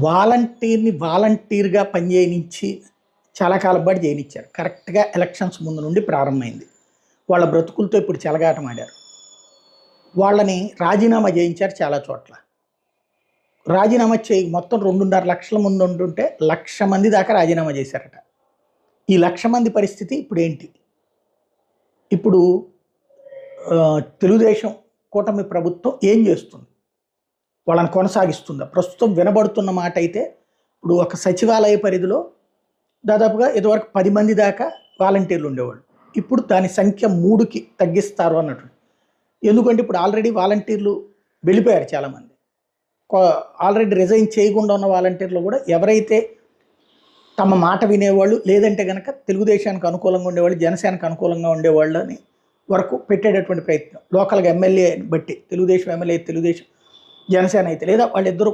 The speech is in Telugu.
వాలంటీర్గా పనిచేయనిచ్చి చాలా కాలం పాటు చేయనిచ్చారు. కరెక్ట్గా ఎలక్షన్స్ ముందు నుండి ప్రారంభమైంది. వాళ్ళ బ్రతుకులతో ఇప్పుడు చెలగాటమాడారు. వాళ్ళని రాజీనామా చేయించారు చాలా చోట్ల. రాజీనామా చేయి మొత్తం 2.5 లక్షల ముందు ఉంటుంటే 1,00,000 మంది దాకా రాజీనామా చేశారట. ఈ 1,00,000 మంది పరిస్థితి ఇప్పుడు ఏంటి? ఇప్పుడు తెలుగుదేశం కూటమి ప్రభుత్వం ఏం చేస్తుంది? వాళ్ళని కొనసాగిస్తుందా? ప్రస్తుతం వినబడుతున్న మాట అయితే ఇప్పుడు ఒక సచివాలయ పరిధిలో దాదాపుగా ఇదివరకు 10 మంది దాకా వాలంటీర్లు ఉండేవాళ్ళు. ఇప్పుడు దాని సంఖ్య 3కి తగ్గిస్తారు అన్నట్టు. ఎందుకంటే ఇప్పుడు ఆల్రెడీ వాలంటీర్లు వెళ్ళిపోయారు చాలామంది. ఆల్రెడీ రిజైన్ చేయకుండా ఉన్న వాలంటీర్లు కూడా ఎవరైతే తమ మాట వినేవాళ్ళు, లేదంటే కనుక తెలుగుదేశానికి అనుకూలంగా ఉండేవాళ్ళు, జనసేనకు అనుకూలంగా ఉండేవాళ్ళని వరకు పెట్టేటటువంటి ప్రయత్నం. లోకల్గా ఎమ్మెల్యే బట్టి తెలుగుదేశం ఎమ్మెల్యే తెలుగుదేశం, జనసేన అయితే లేదా వాళ్ళిద్దరూ